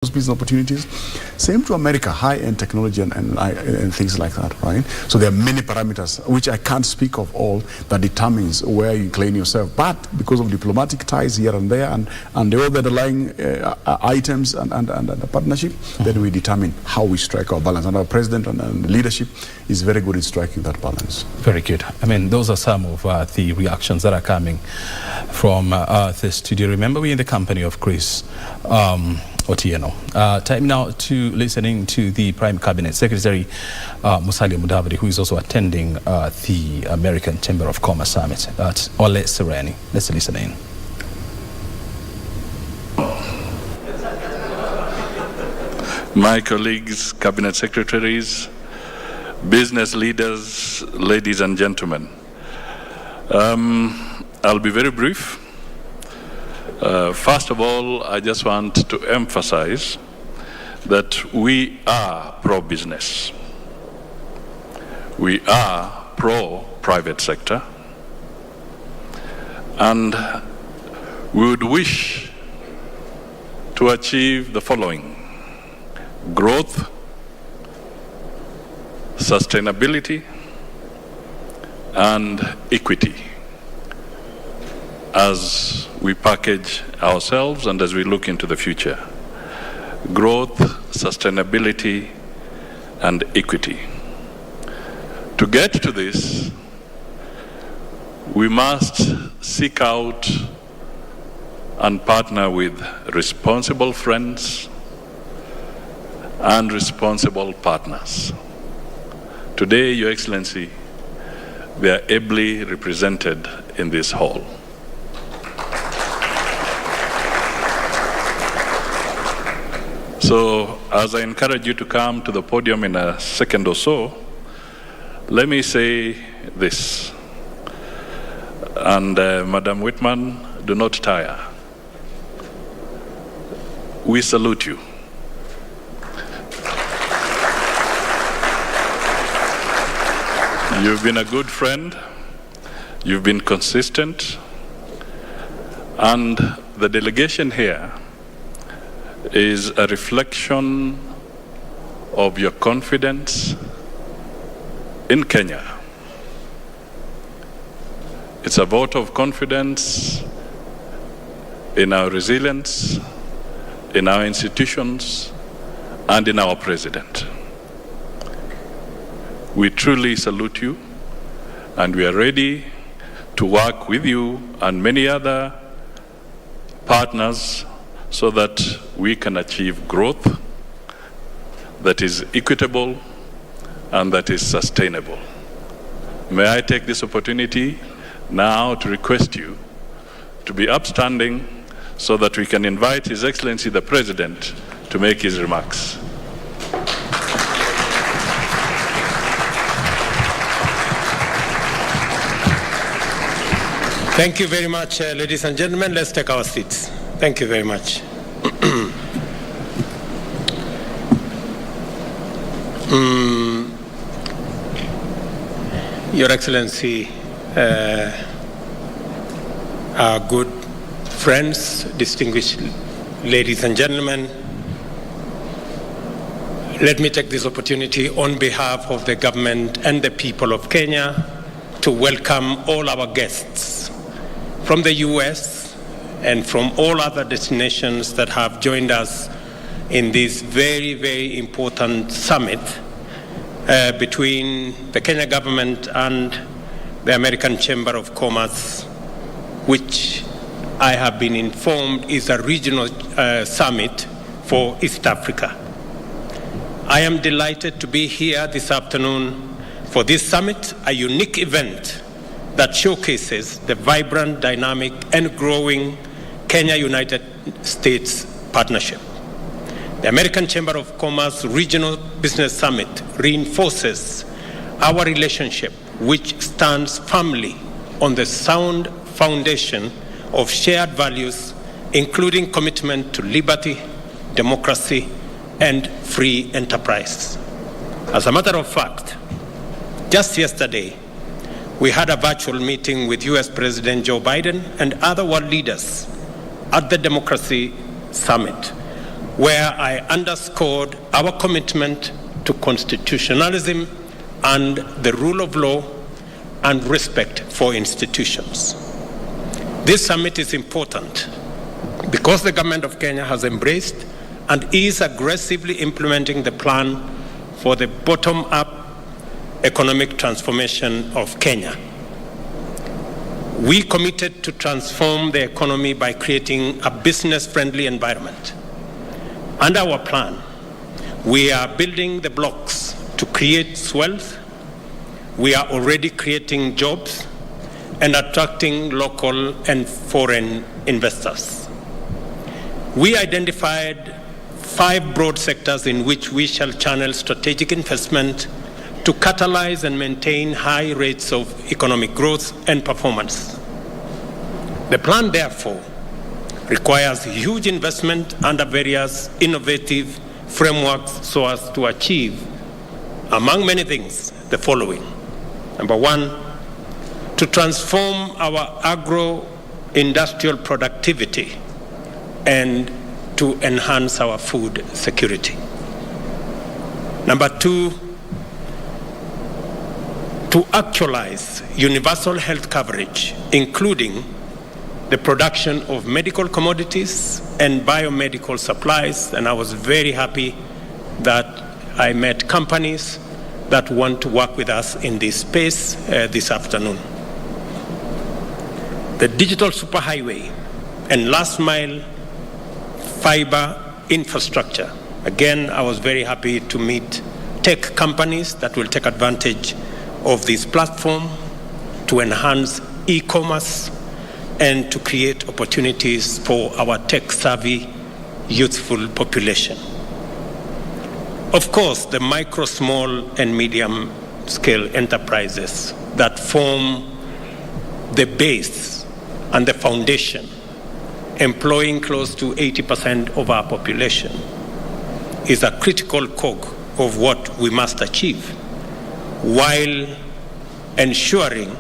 business opportunities. Same to America, high-end technology and things like that, right? So there are many parameters, which I can't speak of all, that determines where you claim yourself. But because of diplomatic ties here and there and the other underlying items and the partnership, then we determine how we strike our balance. And our president and leadership is very good at striking that balance. Very good. I mean, those are some of the reactions that are coming from the studio. Remember, we're in the company of Chris Otieno. Time now to listening to the Prime Cabinet Secretary Musalia Mudavadi, who is also attending the American Chamber of Commerce Summit at Ole Sereni. Let's listen in. My colleagues, cabinet secretaries, business leaders, ladies and gentlemen, I'll be very brief. First of all, I just want to emphasize that we are pro-business. We are pro-private sector. And we would wish to achieve the following: growth, sustainability, and equity as we package ourselves and as we look into the future. Growth, sustainability, and equity. To get to this, we must seek out and partner with responsible friends and responsible partners. Today, Your Excellency, they are ably represented in this hall. So, as I encourage you to come to the podium in a second or so, let me say this. And Madam Whitman, do not tire. We salute you. You've been a good friend, you've been consistent, and the delegation here is a reflection of your confidence in Kenya. It's a vote of confidence in our resilience, in our institutions, and in our president. We truly salute you, and we are ready to work with you and many other partners so that we can achieve growth that is equitable and that is sustainable. May I take this opportunity now to request you to be upstanding so that we can invite His Excellency the President to make his remarks. Thank you very much, ladies and gentlemen. Let's take our seats. Thank you very much. Your Excellency, our good friends, distinguished ladies and gentlemen, let me take this opportunity on behalf of the government and the people of Kenya to welcome all our guests from the US and from all other destinations that have joined us in this very, very important summit between the Kenya government and the American Chamber of Commerce, which I have been informed is a regional summit for East Africa. I am delighted to be here this afternoon for this summit, a unique event that showcases the vibrant, dynamic, and growing Kenya-United States partnership. The American Chamber of Commerce Regional Business Summit reinforces our relationship, which stands firmly on the sound foundation of shared values, including commitment to liberty, democracy, and free enterprise. As a matter of fact, just yesterday, we had a virtual meeting with US President Joe Biden and other world leaders at the Democracy Summit, where I underscored our commitment to constitutionalism and the rule of law and respect for institutions. This summit is important because the government of Kenya has embraced and is aggressively implementing the plan for the bottom-up economic transformation of Kenya. We committed to transform the economy by creating a business-friendly environment. Under our plan, we are building the blocks to create wealth. We are already creating jobs and attracting local and foreign investors. We identified 5 broad sectors in which we shall channel strategic investment to catalyze and maintain high rates of economic growth and performance. The plan, therefore, requires huge investment under various innovative frameworks so as to achieve, among many things, the following. Number 1, to transform our agro-industrial productivity and to enhance our food security. Number 2, to actualize universal health coverage, including the production of medical commodities and biomedical supplies. And I was very happy that I met companies that want to work with us in this space this afternoon. The digital superhighway and last mile fiber infrastructure. Again, I was very happy to meet tech companies that will take advantage of this platform to enhance e-commerce and to create opportunities for our tech-savvy, youthful population. Of course, the micro, small, and medium-scale enterprises that form the base and the foundation, employing close to 80% of our population, is a critical cog of what we must achieve, while ensuring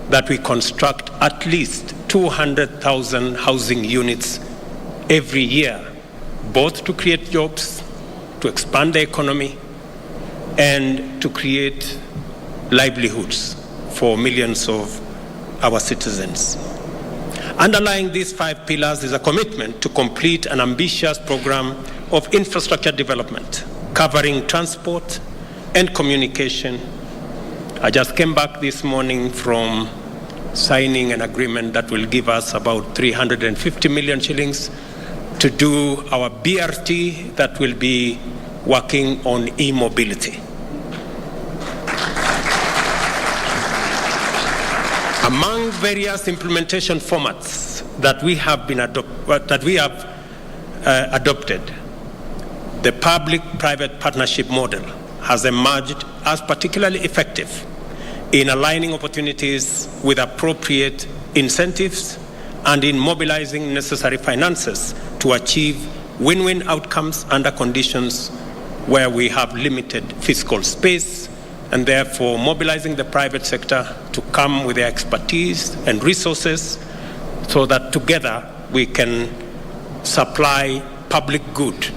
that we construct at least 200,000 housing units every year, both to create jobs, to expand the economy, and to create livelihoods for millions of our citizens. Underlying these 5 pillars is a commitment to complete an ambitious program of infrastructure development, covering transport and communication. I just came back this morning from signing an agreement that will give us about 350 million shillings to do our BRT that will be working on e-mobility. Among various implementation formats that we have adopted, the public-private partnership model has emerged as particularly effective in aligning opportunities with appropriate incentives and in mobilizing necessary finances to achieve win-win outcomes under conditions where we have limited fiscal space, and therefore mobilizing the private sector to come with their expertise and resources so that together we can supply public good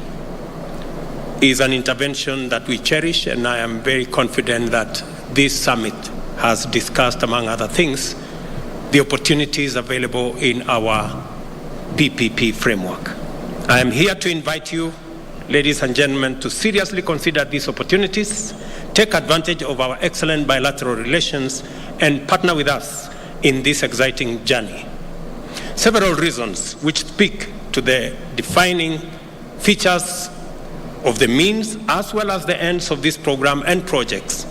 is an intervention that we cherish, and I am very confident that this summit has discussed, among other things, the opportunities available in our PPP framework. I am here to invite you, ladies and gentlemen, to seriously consider these opportunities, take advantage of our excellent bilateral relations, and partner with us in this exciting journey. Several reasons which speak to the defining features of the means as well as the ends of this program and projects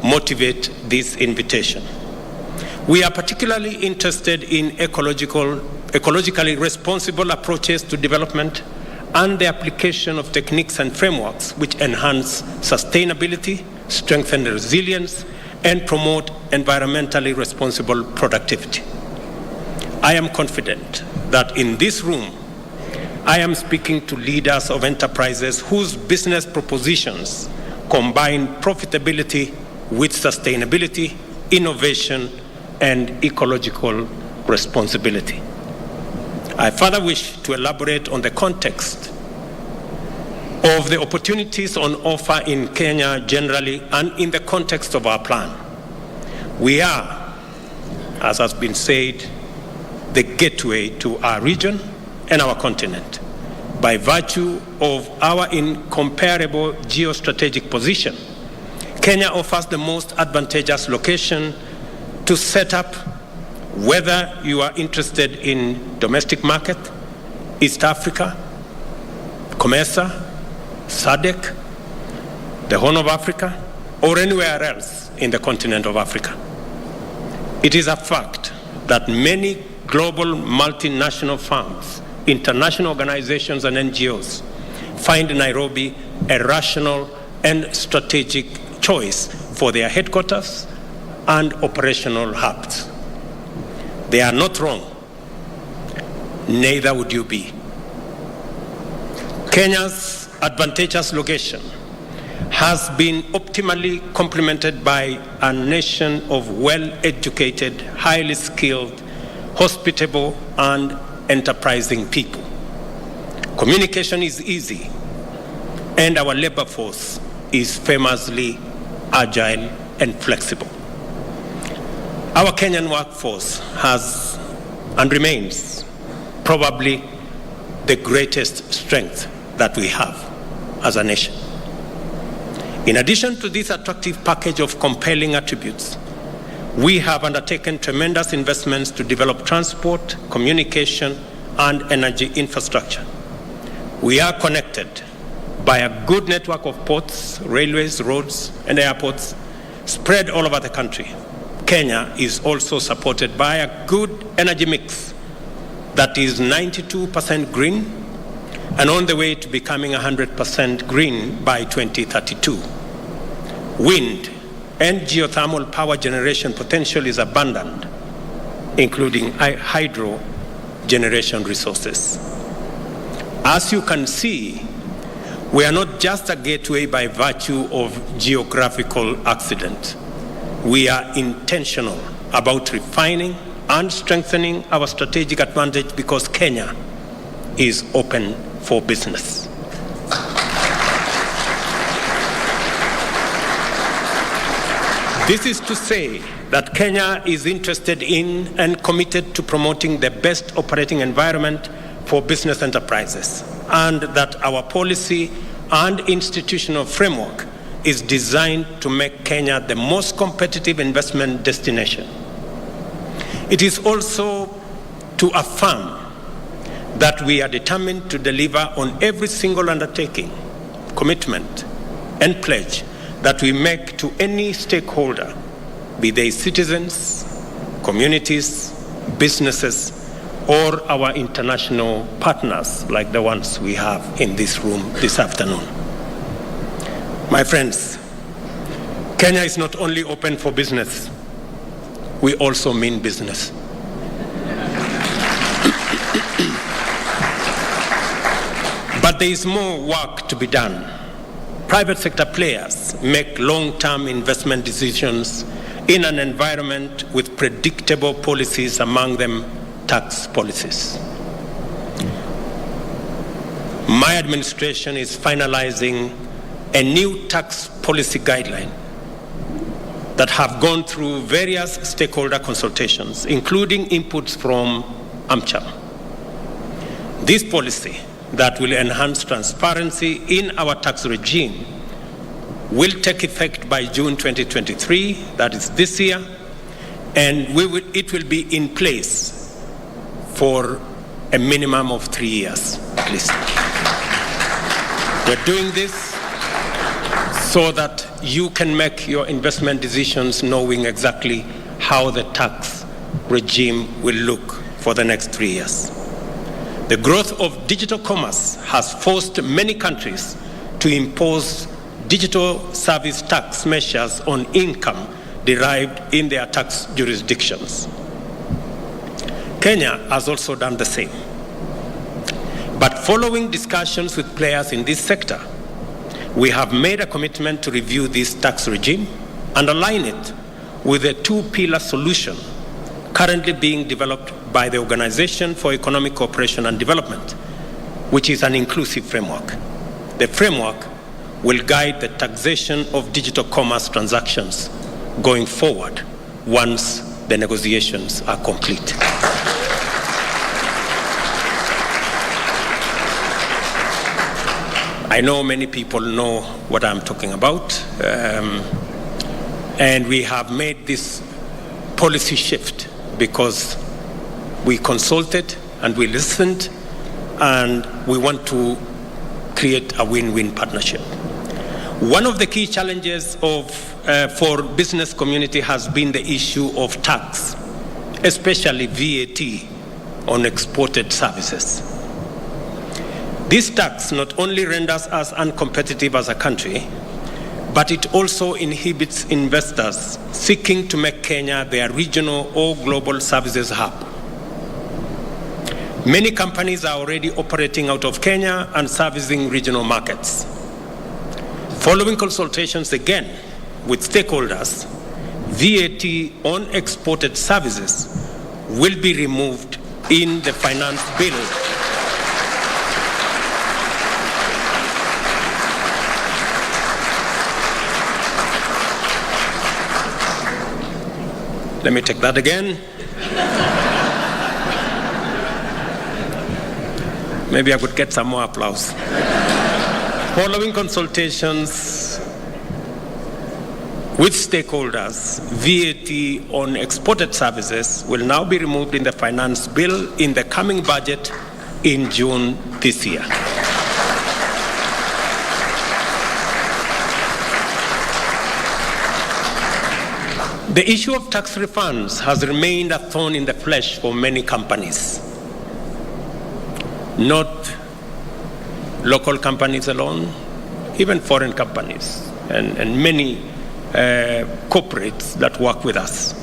motivate this invitation. We are particularly interested in ecologically responsible approaches to development and the application of techniques and frameworks which enhance sustainability, strengthen resilience, and promote environmentally responsible productivity. I am confident that in this room, I am speaking to leaders of enterprises whose business propositions combine profitability with sustainability, innovation, and ecological responsibility. I further wish to elaborate on the context of the opportunities on offer in Kenya generally and in the context of our plan. We are, as has been said, the gateway to our region and our continent by virtue of our incomparable geostrategic position. Kenya offers the most advantageous location to set up, whether you are interested in domestic market, East Africa, COMESA, SADC, the Horn of Africa, or anywhere else in the continent of Africa. It is a fact that many global multinational firms, international organizations and NGOs find Nairobi a rational and strategic choice for their headquarters and operational hubs. They are not wrong, neither would you be. Kenya's advantageous location has been optimally complemented by a nation of well-educated, highly skilled, hospitable, and enterprising people. Communication is easy, and our labor force is famously agile and flexible. Our Kenyan workforce has and remains probably the greatest strength that we have as a nation. In addition to this attractive package of compelling attributes, we have undertaken tremendous investments to develop transport, communication, and energy infrastructure. We are connected by a good network of ports, railways, roads, and airports spread all over the country. Kenya is also supported by a good energy mix that is 92% green and on the way to becoming 100% green by 2032. Wind and geothermal power generation potential is abundant, including hydro generation resources. As you can see, we are not just a gateway by virtue of geographical accident. We are intentional about refining and strengthening our strategic advantage because Kenya is open for business. This is to say that Kenya is interested in and committed to promoting the best operating environment for business enterprises, and that our policy and institutional framework is designed to make Kenya the most competitive investment destination. It is also to affirm that we are determined to deliver on every single undertaking, commitment, and pledge that we make to any stakeholder, be they citizens, communities, businesses, or our international partners like the ones we have in this room this afternoon. My friends, Kenya is not only open for business, we also mean business. But there is more work to be done. Private sector players make long-term investment decisions in an environment with predictable policies, among them tax policies. My administration is finalizing a new tax policy guideline that have gone through various stakeholder consultations, including inputs from AMCHAM. This policy that will enhance transparency in our tax regime will take effect by June 2023, that is this year, and it will be in place for a minimum of 3 years at least. We're doing this so that you can make your investment decisions knowing exactly how the tax regime will look for the next 3 years. The growth of digital commerce has forced many countries to impose digital service tax measures on income derived in their tax jurisdictions. Kenya has also done the same. But following discussions with players in this sector, we have made a commitment to review this tax regime and align it with a two-pillar solution currently being developed by the Organization for Economic Cooperation and Development, which is an inclusive framework. The framework will guide the taxation of digital commerce transactions going forward once the negotiations are complete. I know many people know what I'm talking about, and we have made this policy shift because we consulted and we listened, and we want to create a win-win partnership. One of the key challenges for business community has been the issue of tax, especially VAT on exported services. This tax not only renders us uncompetitive as a country, but it also inhibits investors seeking to make Kenya their regional or global services hub. Many companies are already operating out of Kenya and servicing regional markets. Following consultations again with stakeholders, VAT on exported services will be removed in the finance bill. Let me take that again. Maybe I could get some more applause. Following consultations with stakeholders, VAT on exported services will now be removed in the finance bill in the coming budget in June this year. The issue of tax refunds has remained a thorn in the flesh for many companies. Not local companies alone, even foreign companies and many corporates that work with us.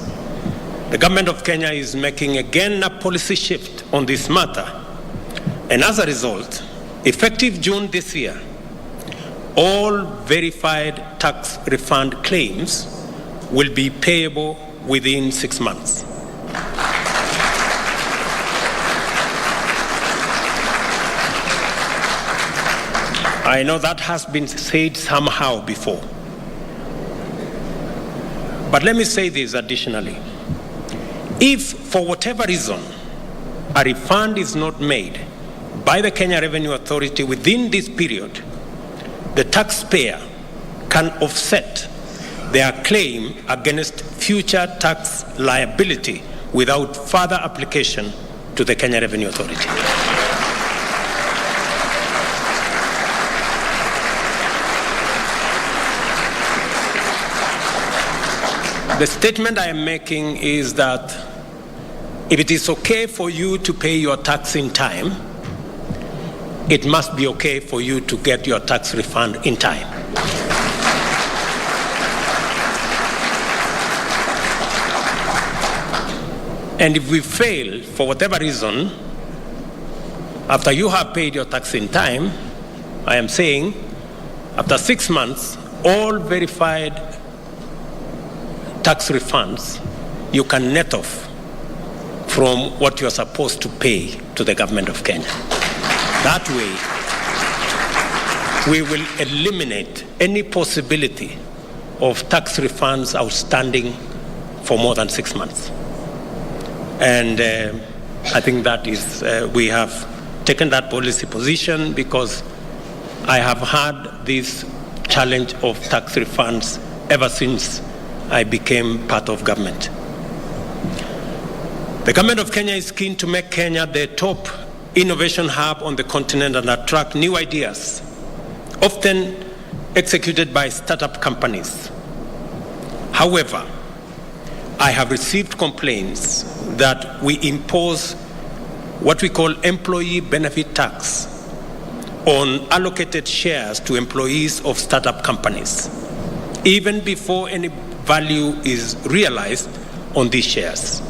The government of Kenya is making again a policy shift on this matter. And as a result, effective June this year, all verified tax refund claims will be payable within 6 months. I know that has been said somehow before. But let me say this additionally. If, for whatever reason, a refund is not made by the Kenya Revenue Authority within this period, the taxpayer can offset their claim against future tax liability without further application to the Kenya Revenue Authority. The statement I am making is that if it is okay for you to pay your tax in time, it must be okay for you to get your tax refund in time. And if we fail, for whatever reason, after you have paid your tax in time, I am saying, after 6 months, all verified tax refunds, you can net off from what you're supposed to pay to the government of Kenya. That way, we will eliminate any possibility of tax refunds outstanding for more than 6 months. And I think that is, we have taken that policy position because I have had this challenge of tax refunds ever since I became part of government. The government of Kenya is keen to make Kenya the top innovation hub on the continent and attract new ideas, often executed by startup companies. However, I have received complaints that we impose what we call employee benefit tax on allocated shares to employees of startup companies, even before any value is realized on these shares.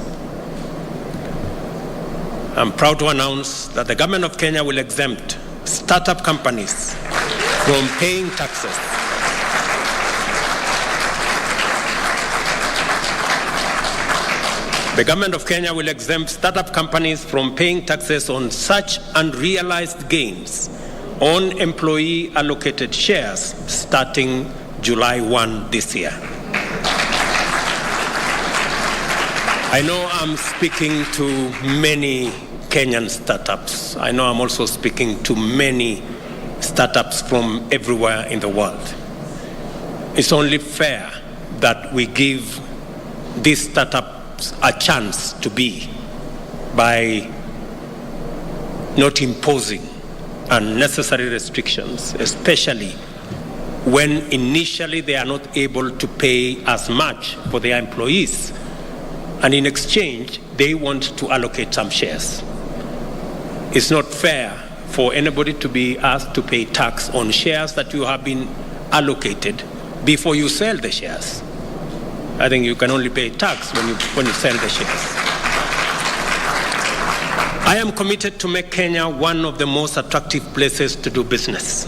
I'm proud to announce that the government of Kenya will exempt startup companies from paying taxes. The government of Kenya will exempt startup companies from paying taxes on such unrealized gains on employee allocated shares starting July 1 this year. I know I'm speaking to many Kenyan startups. I know I'm also speaking to many startups from everywhere in the world. It's only fair that we give these startups a chance to be by not imposing unnecessary restrictions, especially when initially they are not able to pay as much for their employees. And in exchange, they want to allocate some shares. It's not fair for anybody to be asked to pay tax on shares that you have been allocated before you sell the shares. I think you can only pay tax when you sell the shares. I am committed to make Kenya one of the most attractive places to do business.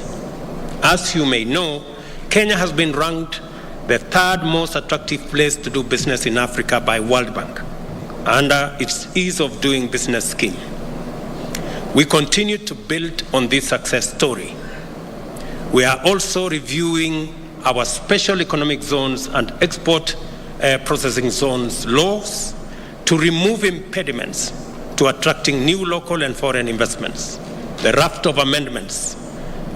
As you may know, Kenya has been ranked the third most attractive place to do business in Africa by World Bank under its ease of doing business scheme. We continue to build on this success story. We are also reviewing our special economic zones and export processing zones laws to remove impediments to attracting new local and foreign investments. The raft of amendments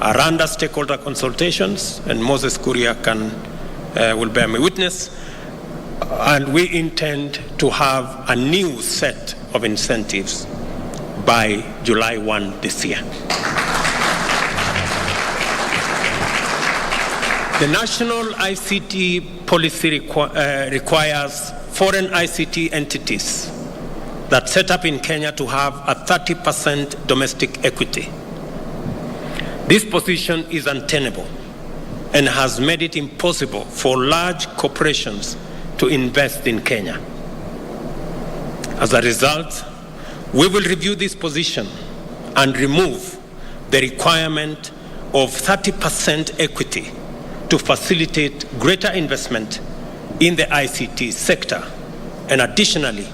are under stakeholder consultations, and Moses Kuria will bear me witness, and we intend to have a new set of incentives by July 1 this year. The national ICT policy requires foreign ICT entities that set up in Kenya to have a 30% domestic equity. This position is untenable and has made it impossible for large corporations to invest in Kenya. As a result, we will review this position and remove the requirement of 30% equity to facilitate greater investment in the ICT sector. And additionally,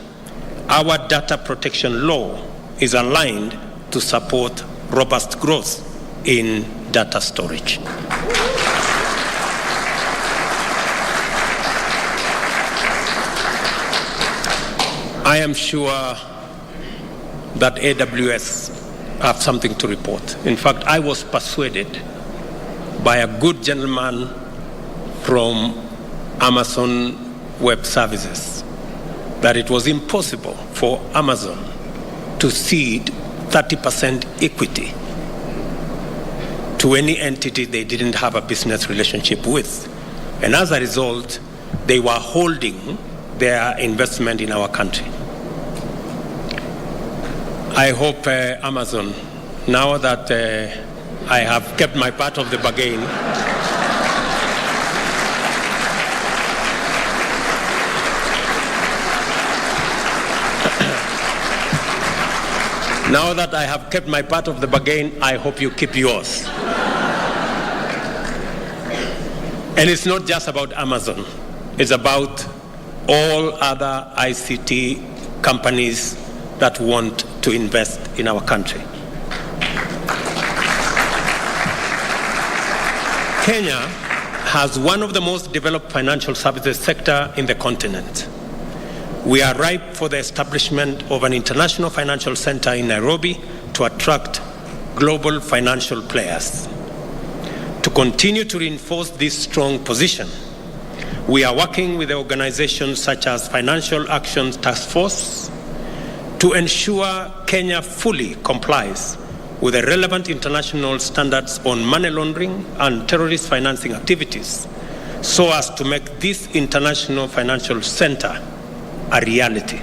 our data protection law is aligned to support robust growth in data storage. I am sure that AWS have something to report. In fact, I was persuaded by a good gentleman from Amazon Web Services that it was impossible for Amazon to cede 30% equity to any entity they didn't have a business relationship with. And as a result, they were holding their investment in our country. I hope Amazon, now that I have kept my part of the bargain, now that I have kept my part of the bargain, I hope you keep yours. And it's not just about Amazon. It's about all other ICT companies that want to invest in our country. Kenya has one of the most developed financial services sector in the continent. We are ripe for the establishment of an international financial center in Nairobi to attract global financial players. To continue to reinforce this strong position, we are working with organizations such as Financial Action Task Force to ensure Kenya fully complies with the relevant international standards on money laundering and terrorist financing activities, so as to make this international financial center a reality.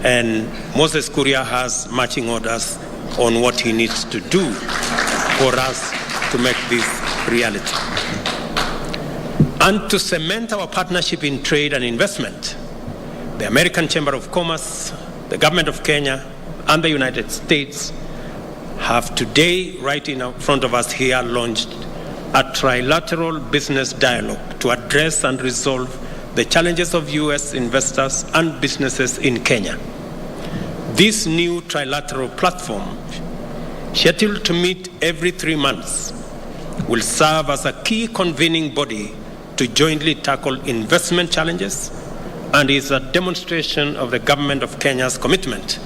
And Moses Kuria has marching orders on what he needs to do for us to make this reality. And to cement our partnership in trade and investment, the American Chamber of Commerce, the government of Kenya, and the United States have today, right in front of us here, launched a trilateral business dialogue to address and resolve the challenges of U.S. investors and businesses in Kenya. This new trilateral platform scheduled to meet every 3 months, will serve as a key convening body to jointly tackle investment challenges and is a demonstration of the government of Kenya's commitment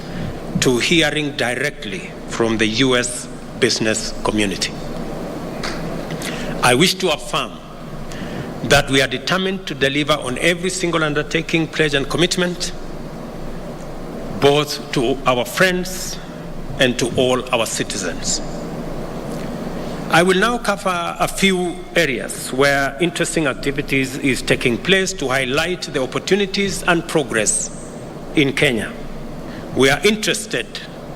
to hearing directly from the U.S. business community. I wish to affirm that we are determined to deliver on every single undertaking, pledge, and commitment, both to our friends and to all our citizens. I will now cover a few areas where interesting activities is taking place to highlight the opportunities and progress in Kenya. We are interested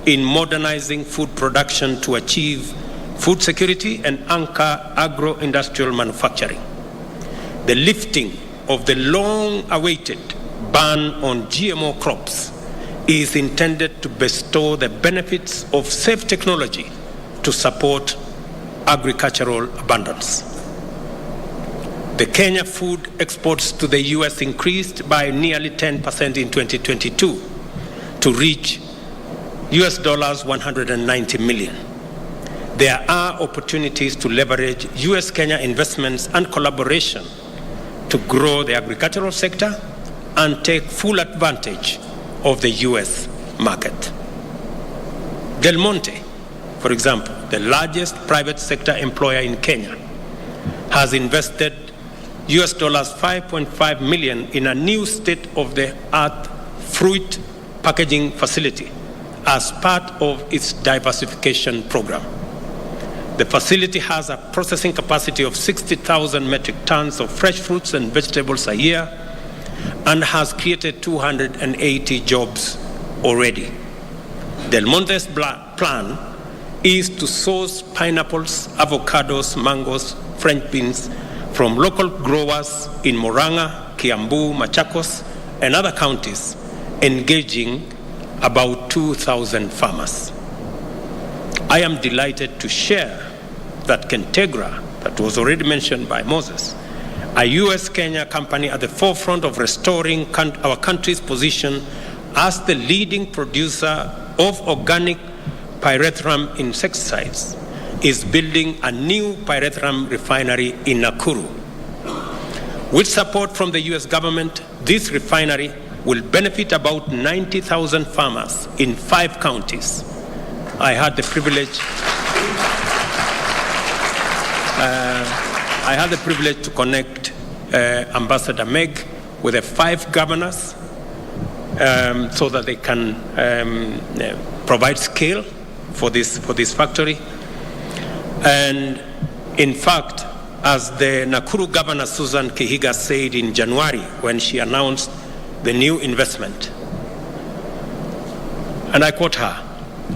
in modernizing food production to achieve food security and anchor agro-industrial manufacturing. The lifting of the long-awaited ban on GMO crops is intended to bestow the benefits of safe technology to support agricultural abundance. The Kenya food exports to the U.S. increased by nearly 10% in 2022 to reach US dollars 190 million. There are opportunities to leverage US-Kenya investments and collaboration to grow the agricultural sector and take full advantage of the US market. Del Monte, for example, the largest private sector employer in Kenya, has invested US dollars 5.5 million in a new state-of-the-art fruit packaging facility as part of its diversification program. The facility has a processing capacity of 60,000 metric tons of fresh fruits and vegetables a year and has created 280 jobs already. Del Monte's plan is to source pineapples, avocados, mangoes, French beans from local growers in Murang'a, Kiambu, Machakos, and other counties, engaging about 2,000 farmers. I am delighted to share that Kentegra, that was already mentioned by Moses, a US-Kenya company at the forefront of restoring our country's position as the leading producer of organic pyrethrum insecticides, is building a new pyrethrum refinery in Nakuru. With support from the US government, this refinery will benefit about 90,000 farmers in 5 counties. I had the privilege to connect Ambassador Meg with the 5 governors so that they can provide scale for this factory. And in fact, as the Nakuru Governor Susan Kihiga said in January when she announced the new investment, and I quote her,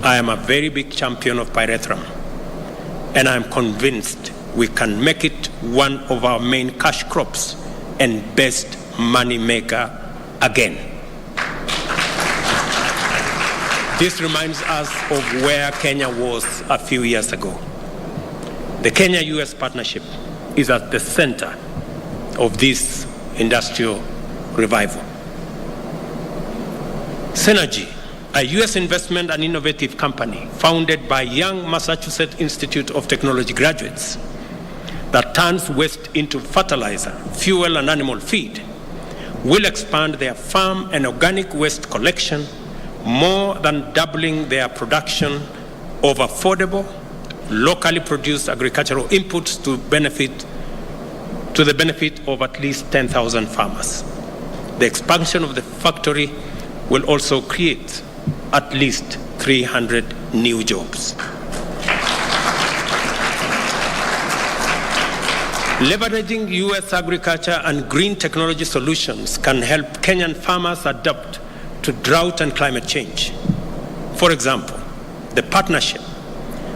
"I am a very big champion of pyrethrum, and I am convinced we can make it one of our main cash crops and best money maker again." This reminds us of where Kenya was a few years ago. The Kenya-US partnership is at the center of this industrial revival. Synergy, a US investment and innovative company founded by young Massachusetts Institute of Technology graduates that turns waste into fertilizer, fuel, and animal feed, will expand their farm and organic waste collection, more than doubling their production of affordable, locally produced agricultural inputs to the benefit of at least 10,000 farmers. The expansion of the factory will also create at least 300 new jobs. Leveraging US agriculture and green technology solutions can help Kenyan farmers adapt to drought and climate change. For example, the partnership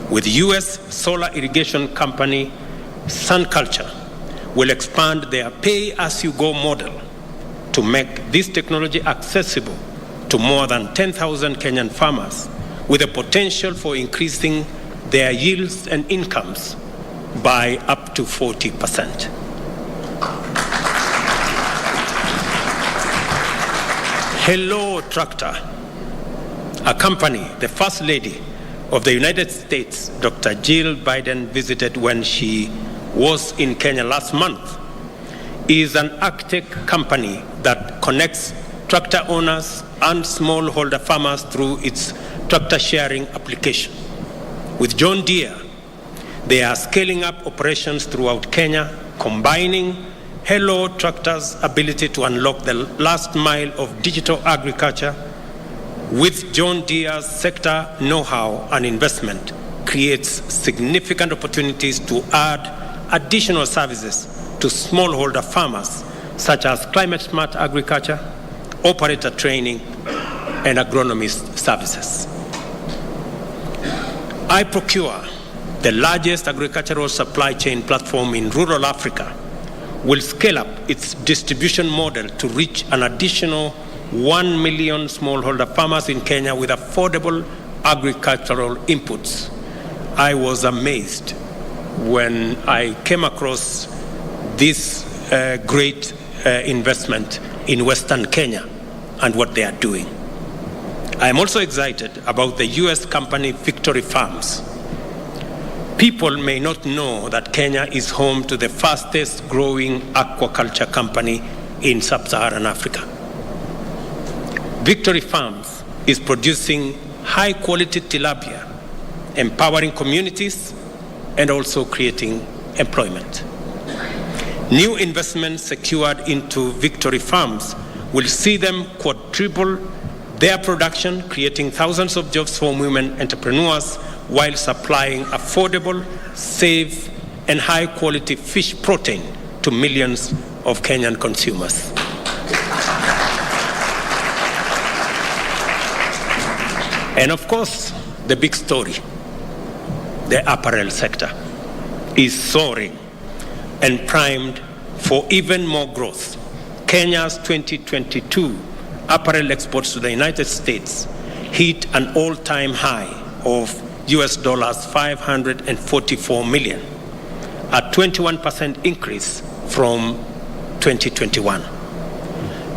with US solar irrigation company SunCulture will expand their pay-as-you-go model to make this technology accessible to more than 10,000 Kenyan farmers, with a potential for increasing their yields and incomes by up to 40%. Hello Tractor, a company the First Lady of the United States, Dr. Jill Biden, visited when she was in Kenya last month, is an Arctic company that connects tractor owners and smallholder farmers through its tractor sharing application. With John Deere, they are scaling up operations throughout Kenya, combining Hello Tractor's ability to unlock the last mile of digital agriculture with John Deere's sector know-how and investment creates significant opportunities to add additional services to smallholder farmers, such as climate-smart agriculture, operator training, and agronomist services. I procure the largest agricultural supply chain platform in rural Africa will scale up its distribution model to reach an additional 1 million smallholder farmers in Kenya with affordable agricultural inputs. I was amazed when I came across this great investment in Western Kenya and what they are doing. I am also excited about the US company Victory Farms. People may not know that Kenya is home to the fastest growing aquaculture company in sub-Saharan Africa. Victory Farms is producing high quality tilapia, empowering communities and also creating employment. New investments secured into Victory Farms will see them quadruple their production, creating thousands of jobs for women entrepreneurs while supplying affordable, safe, and high-quality fish protein to millions of Kenyan consumers. And of course, the big story, the apparel sector, is soaring and primed for even more growth. Kenya's 2022 apparel exports to the United States hit an all-time high of US dollars 544 million, a 21% increase from 2021,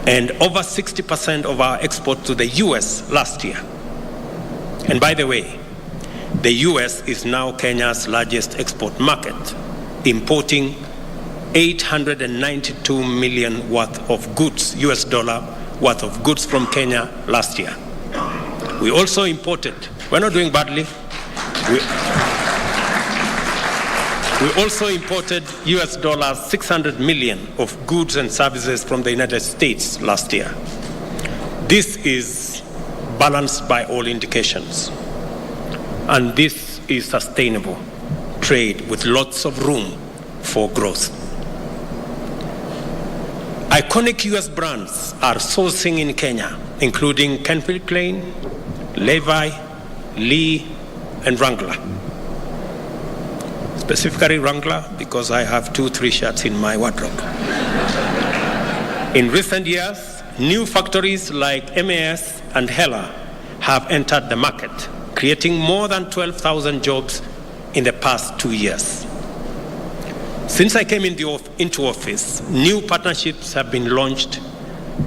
and over 60% of our exports to the US last year. And by the way, the US is now Kenya's largest export market, importing 892 million worth of goods, US dollar worth of goods from Kenya last year. We also imported, we're not doing badly, we also imported US dollars 600 million of goods and services from the United States last year. This is balanced by all indications. And this is sustainable trade with lots of room for growth. Iconic US brands are sourcing in Kenya, including Calvin Klein, Levi, Lee, and Wrangler. Specifically Wrangler, because I have 2-3 shirts in my wardrobe. In recent years, new factories like MAS and Hella have entered the market, creating more than 12,000 jobs in the past 2 years. Since I came into office, new partnerships have been launched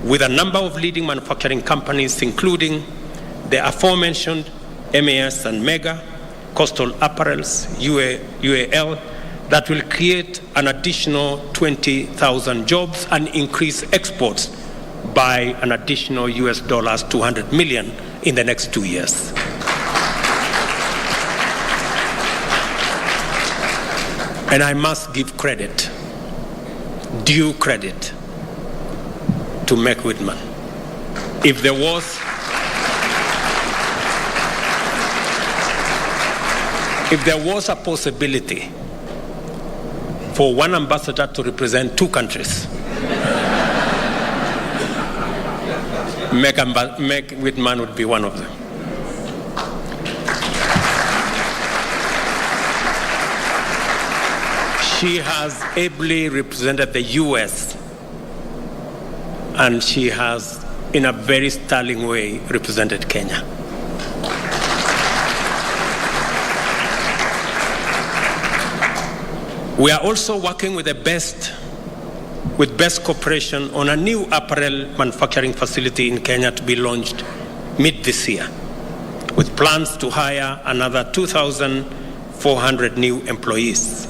with a number of leading manufacturing companies, including the aforementioned MAS and Mega, Coastal Apparels, UAL, that will create an additional 20,000 jobs and increase exports by an additional US dollars 200 million in the next 2 years. And I must give credit, due credit, to Meg Whitman. If there was a possibility for one ambassador to represent 2 countries, Meg Whitman would be one of them. She has ably represented the US, and she has, in a very sterling way, represented Kenya. We are also working with Best Corporation on a new apparel manufacturing facility in Kenya to be launched mid this year. with plans to hire another 2,400 new employees.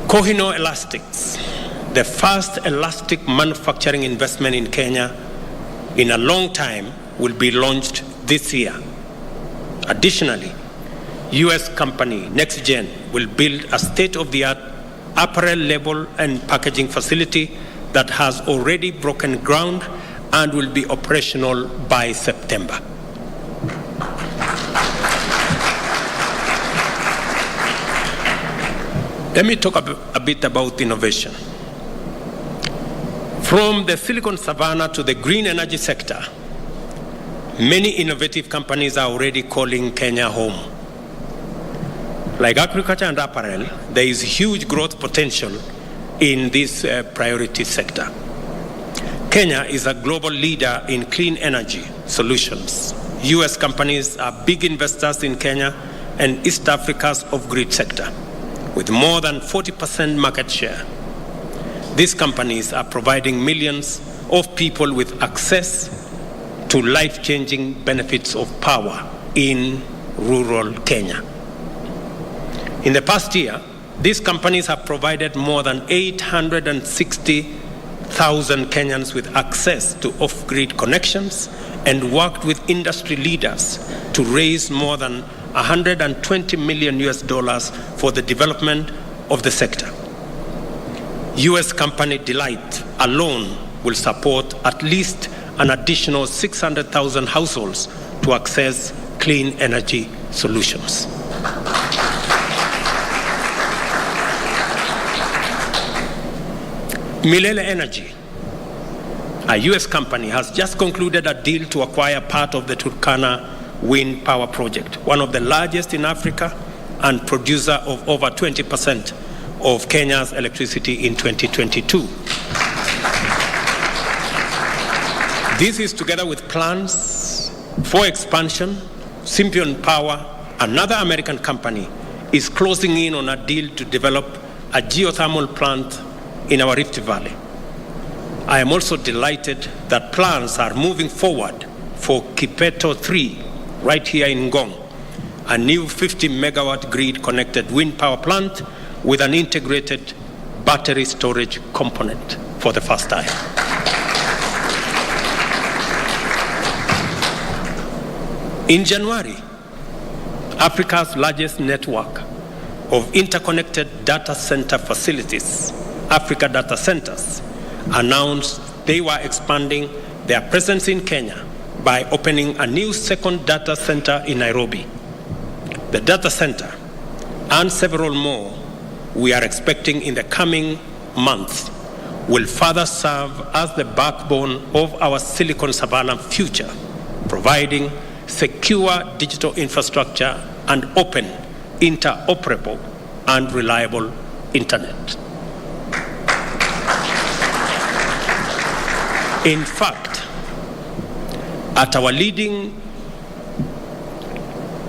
Kohinoor Elastics, the first elastic manufacturing investment in Kenya in a long time, will be launched this year. Additionally, U.S. company NextGen will build a state-of-the-art apparel label and packaging facility that has already broken ground and will be operational by September. Let me talk a bit about innovation. From the Silicon Savannah to the green energy sector, many innovative companies are already calling Kenya home. Like agriculture and apparel, there is huge growth potential in this priority sector. Kenya is a global leader in clean energy solutions. U.S. companies are big investors in Kenya and East Africa's off-grid sector, with more than 40% market share. These companies are providing millions of people with access to life-changing benefits of power in rural Kenya. In the past year, these companies have provided more than 860,000 Kenyans with access to off-grid connections and worked with industry leaders to raise more than $120 million for the development of the sector. U.S. company Delight alone will support at least an additional 600,000 households to access clean energy solutions. Milele Energy, a U.S. company, has just concluded a deal to acquire part of the Turkana wind power project, one of the largest in Africa and producer of over 20% of Kenya's electricity in 2022. This is together with plans for expansion. Sympion Power, another American company, is closing in on a deal to develop a geothermal plant in our Rift Valley. I am also delighted that plans are moving forward for Kipeto 3 right here in Ngong, a new 50-megawatt grid-connected wind power plant with an integrated battery storage component for the first time. In January, Africa's largest network of interconnected data center facilities, Africa Data Centers, announced they were expanding their presence in Kenya by opening a new second data center in Nairobi. The data center and several more we are expecting in the coming months will further serve as the backbone of our Silicon Savannah future, providing secure digital infrastructure and open, interoperable, and reliable internet. In fact, at our leading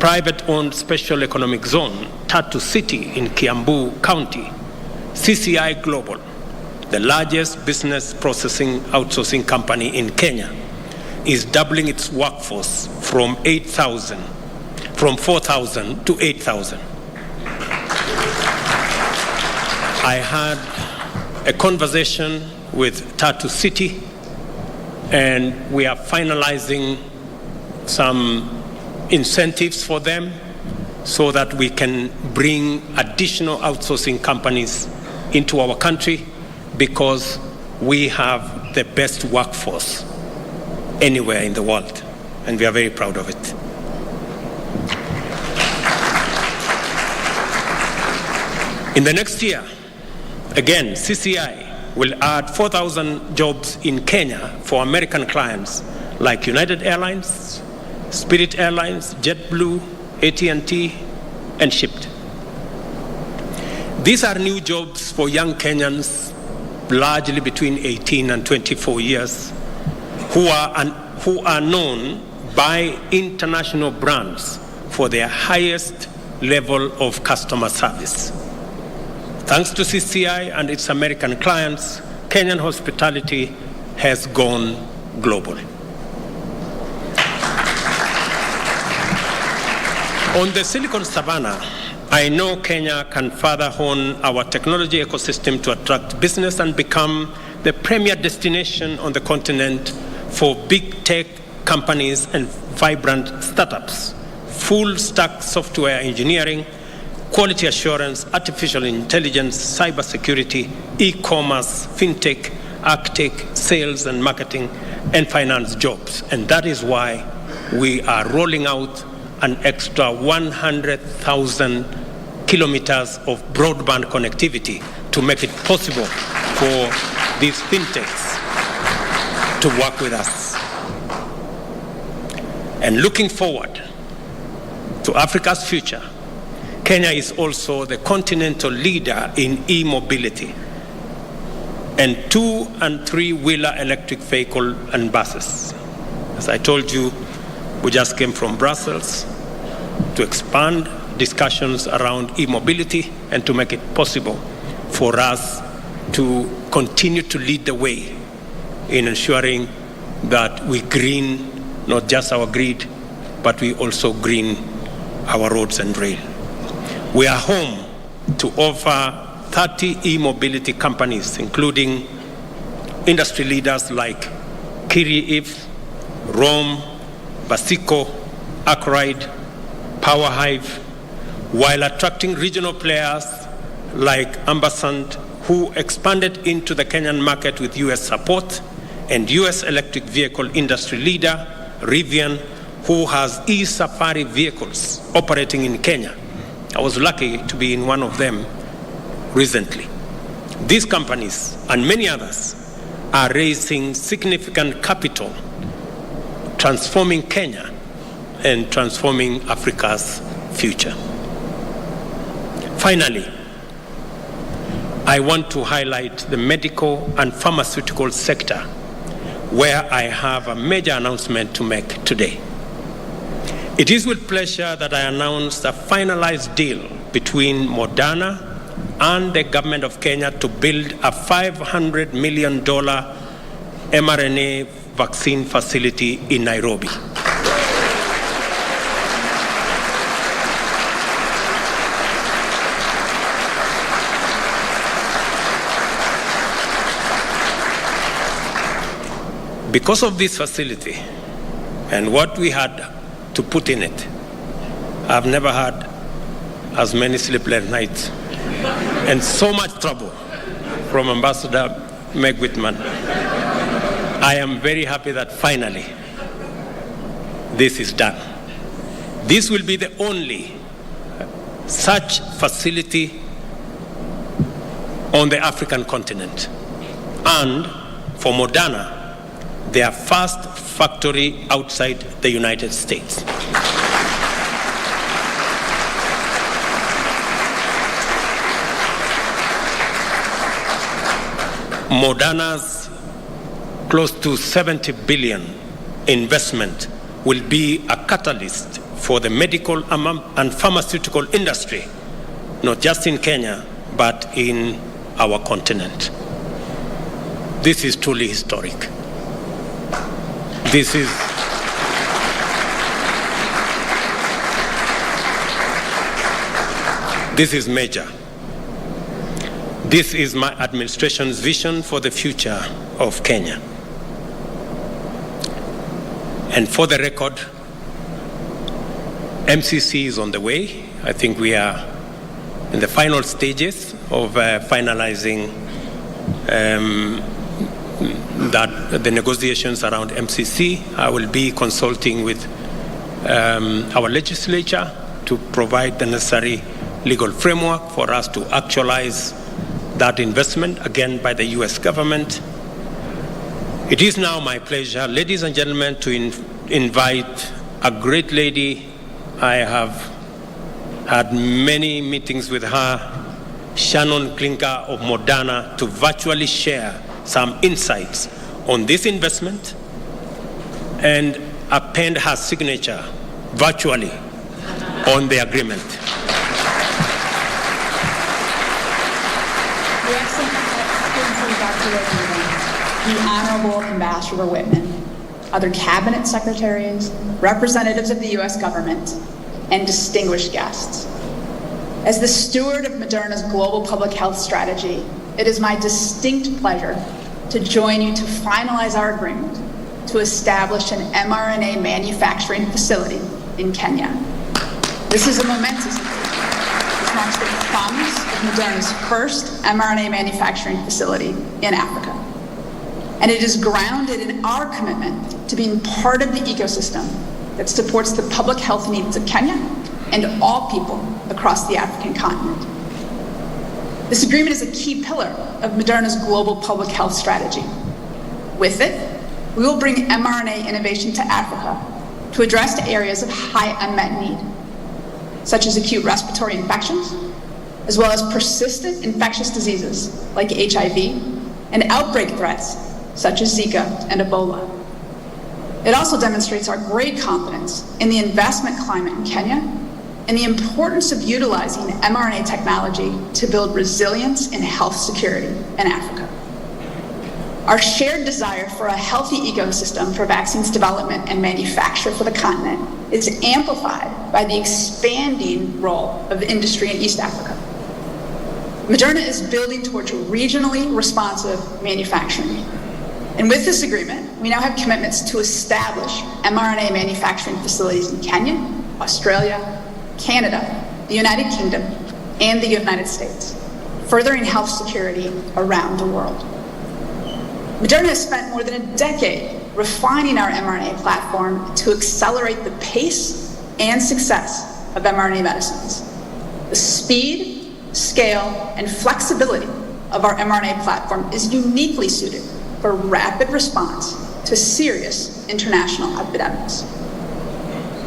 private-owned special economic zone, Tatu City in Kiambu County, CCI Global, the largest business processing outsourcing company in Kenya, is doubling its workforce from 4,000 to 8,000. I had a conversation with Tatu City, and we are finalizing some incentives for them so that we can bring additional outsourcing companies into our country, because we have the best workforce anywhere in the world, and we are very proud of it. In the next year, again, CCI will add 4,000 jobs in Kenya for American clients like United Airlines, Spirit Airlines, JetBlue, AT&T, and Shipped. These are new jobs for young Kenyans, largely between 18 and 24 years, who are known by international brands for their highest level of customer service. Thanks to CCI and its American clients, Kenyan hospitality has gone global. On the Silicon Savannah, I know Kenya can further hone our technology ecosystem to attract business and become the premier destination on the continent for big tech companies and vibrant startups. Full stack software engineering, quality assurance, artificial intelligence, cybersecurity, e-commerce, fintech, architect, sales and marketing, and finance jobs. And that is why we are rolling out an extra 100,000 kilometers of broadband connectivity to make it possible for these fintechs to work with us. And looking forward to Africa's future, Kenya is also the continental leader in e-mobility and 2- and 3-wheeler electric vehicle and buses. As I told you, we just came from Brussels to expand discussions around e-mobility and to make it possible for us to continue to lead the way in ensuring that we green not just our grid, but we also green our roads and rail. We are home to over 30 e-mobility companies, including industry leaders like Kiri-If, Rome, Basico, Akride, PowerHive, while attracting regional players like Ampersand, who expanded into the Kenyan market with US support, and US electric vehicle industry leader, Rivian, who has e-Safari vehicles operating in Kenya. I was lucky to be in one of them recently. These companies and many others are raising significant capital, transforming Kenya and transforming Africa's future. Finally, I want to highlight the medical and pharmaceutical sector, where I have a major announcement to make today. It is with pleasure that I announce a finalized deal between Moderna and the government of Kenya to build a $500 million mRNA vaccine facility in Nairobi. Because of this facility and what we had to put in it, I've never had as many sleepless nights and so much trouble from Ambassador Meg Whitman. I am very happy that finally this is done. This will be the only such facility on the African continent, and for Moderna, their first factory outside the United States. Moderna's close to 70 billion investment will be a catalyst for the medical and pharmaceutical industry, not just in Kenya, but in our continent. This is truly historic. This is major. This is my administration's vision for the future of Kenya. And for the record, MCC is on the way. I think we are in the final stages of finalizing the negotiations around MCC. I will be consulting with our legislature to provide the necessary legal framework for us to actualize that investment, again, by the US government. It is now my pleasure, ladies and gentlemen, to invite a great lady. I have had many meetings with her, Shannon Klinker of Moderna, to virtually share some insights on this investment and append her signature virtually on the agreement. The Excellency Dr. Whitman, the Honorable Ambassador Whitman, other cabinet secretaries, representatives of the U.S. government, and distinguished guests. As the steward of Moderna's global public health strategy, it is my distinct pleasure to join you to finalize our agreement to establish an mRNA manufacturing facility in Kenya. This is a momentous agreement, which marks the promise of Moderna's first mRNA manufacturing facility in Africa. And it is grounded in our commitment to being part of the ecosystem that supports the public health needs of Kenya and all people across the African continent. This agreement is a key pillar of Moderna's global public health strategy. With it, we will bring mRNA innovation to Africa to address areas of high unmet need, such as acute respiratory infections, as well as persistent infectious diseases like HIV and outbreak threats such as Zika and Ebola. It also demonstrates our great confidence in the investment climate in Kenya and the importance of utilizing mRNA technology to build resilience and health security in Africa. Our shared desire for a healthy ecosystem for vaccines development and manufacture for the continent is amplified by the expanding role of industry in East Africa. Moderna is building towards regionally responsive manufacturing. And with this agreement, we now have commitments to establish mRNA manufacturing facilities in Kenya, Australia, Canada, the United Kingdom, and the United States, furthering health security around the world. Moderna has spent more than a decade refining our mRNA platform to accelerate the pace and success of mRNA medicines. The speed, scale, and flexibility of our mRNA platform is uniquely suited for rapid response to serious international epidemics.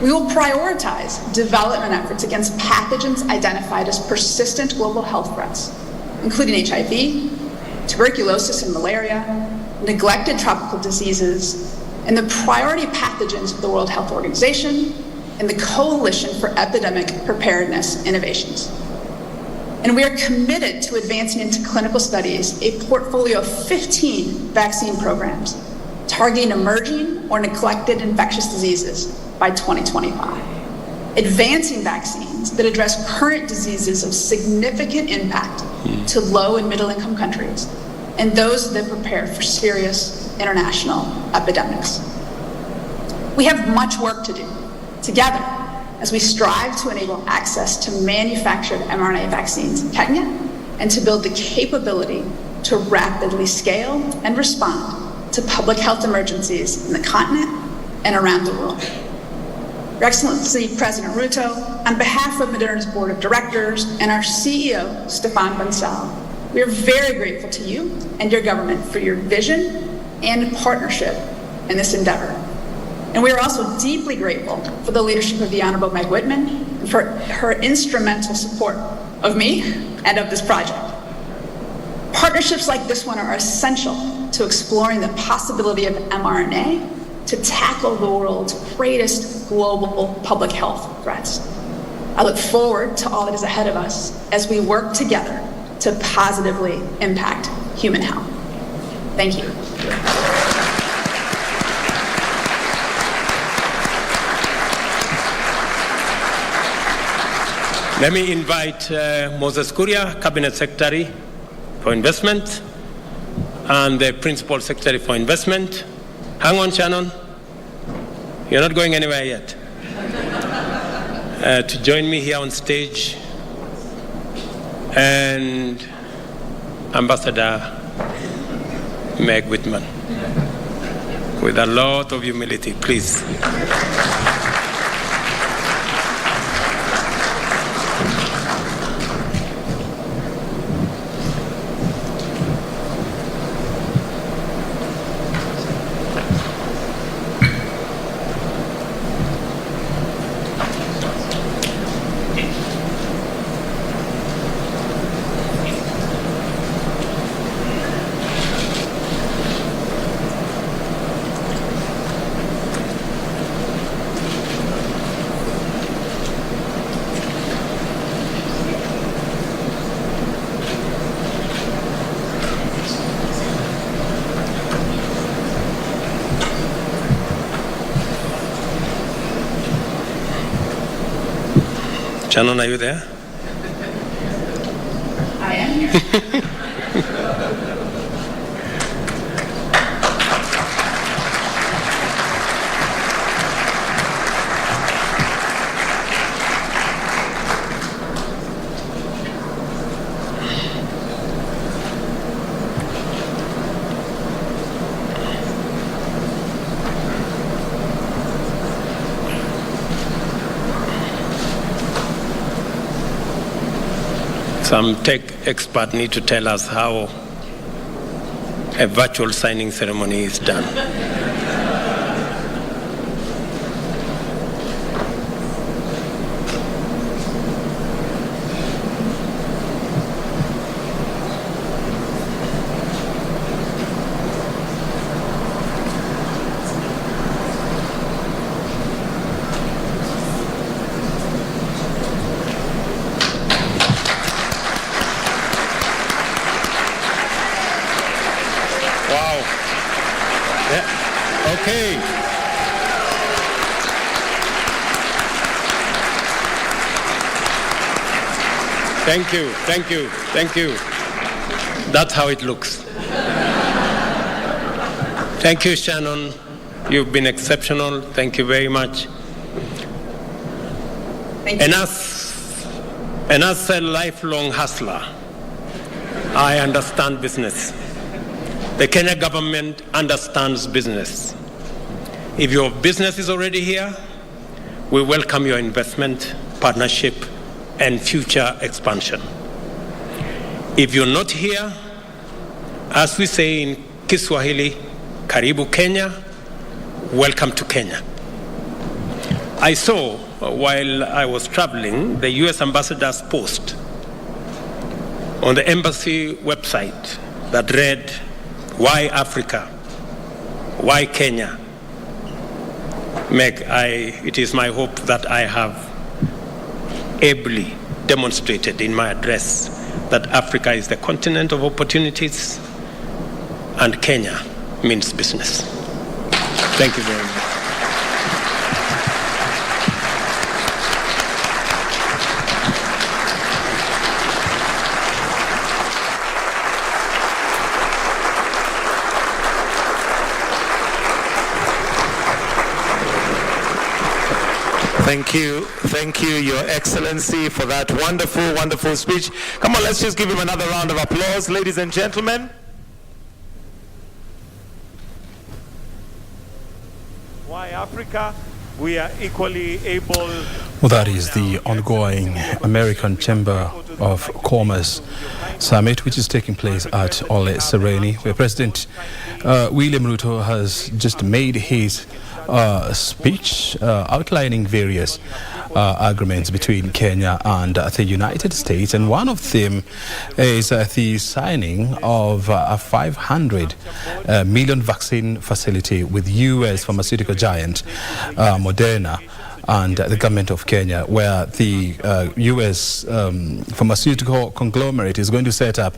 We will prioritize development efforts against pathogens identified as persistent global health threats, including HIV, tuberculosis and malaria, neglected tropical diseases, and the priority pathogens of the World Health Organization and the Coalition for Epidemic Preparedness Innovations. And we are committed to advancing into clinical studies a portfolio of 15 vaccine programs targeting emerging or neglected infectious diseases by 2025. Advancing vaccines that address current diseases of significant impact to low and middle income countries and those that prepare for serious international epidemics. We have much work to do together as we strive to enable access to manufactured mRNA vaccines in Kenya and to build the capability to rapidly scale and respond to public health emergencies in the continent and around the world. Your Excellency President Ruto, on behalf of Moderna's Board of Directors and our CEO, Stefan Bancel, we are very grateful to you and your government for your vision and partnership in this endeavor. And we are also deeply grateful for the leadership of the Honorable Meg Whitman and for her instrumental support of me and of this project. Partnerships like this one are essential to exploring the possibility of mRNA to tackle the world's greatest global public health threats. I look forward to all that is ahead of us as we work together to positively impact human health. Thank you. Let me invite Moses Kuria, Cabinet Secretary for Investment, and the Principal Secretary for Investment. Hang on, Shannon. You're not going anywhere yet. To join me here on stage. And Ambassador Meg Whitman. With a lot of humility, please. Shannon, are you there? I am here. Some tech expert need to tell us how a virtual signing ceremony is done. Okay. Thank you, thank you, thank you. That's how it looks. Thank you, Shannon. You've been exceptional. Thank you very much. Thank you. And as a lifelong hustler, I understand business. The Kenya government understands business. If your business is already here, we welcome your investment, partnership, and future expansion. If you're not here, as we say in Kiswahili, Karibu Kenya, welcome to Kenya. I saw, while I was traveling, the U.S. ambassador's post on the embassy website that read, "Why Africa? Why Kenya?" Meg, it is my hope that I have ably demonstrated in my address that Africa is the continent of opportunities and Kenya means business. Thank you very much. Thank you, Your Excellency, for that wonderful, wonderful speech. Come on, let's just give him another round of applause, ladies and gentlemen. Why Africa? We are equally able. Well, that is the ongoing American Chamber of Commerce Summit, which is taking place at Ole Sereni, where President William Ruto has just made his speech outlining various agreements between Kenya and the United States, and one of them is the signing of a 500 million vaccine facility with U.S. pharmaceutical giant Moderna and the government of Kenya, where the U.S. Pharmaceutical conglomerate is going to set up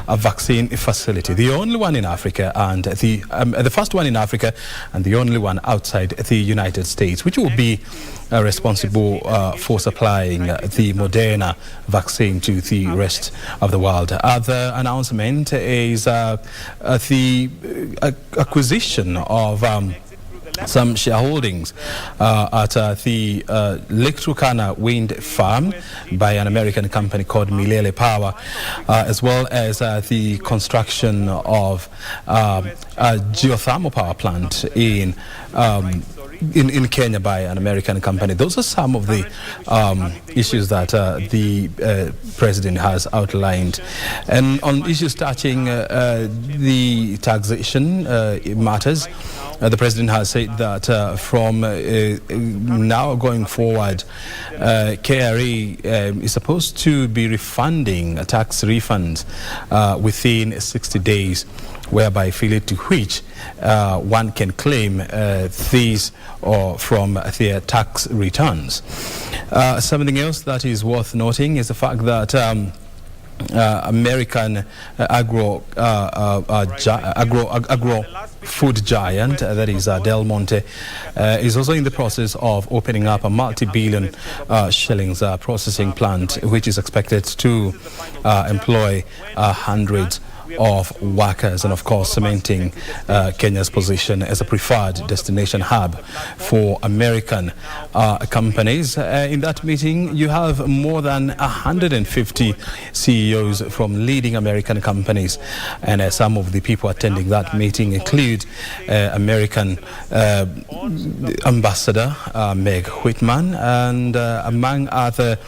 a vaccine facility, the only one in Africa, and the first one in Africa and the only one outside the United States, which will be responsible for supplying the Moderna vaccine to the rest of the world. Other announcement is the acquisition of some shareholdings at the Lake Turkana wind farm by an American company called Milele Power, as well as the construction of a geothermal power plant in Kenya by an American company. Those are some of the issues that the president has outlined. And on issues touching the taxation matters, the president has said that from now going forward, KRA is supposed to be refunding tax refunds within 60 days, whereby affiliate to which one can claim these or from their tax returns. Something else that is worth noting is the fact that American agro food giant, that is Del Monte, is also in the process of opening up a multi-billion shillings processing plant, which is expected to employ hundreds of workers, and of course cementing Kenya's position as a preferred destination hub for American companies. In that meeting, you have more than 150 CEOs from leading American companies, and some of the people attending that meeting include American Ambassador Meg Whitman, and among other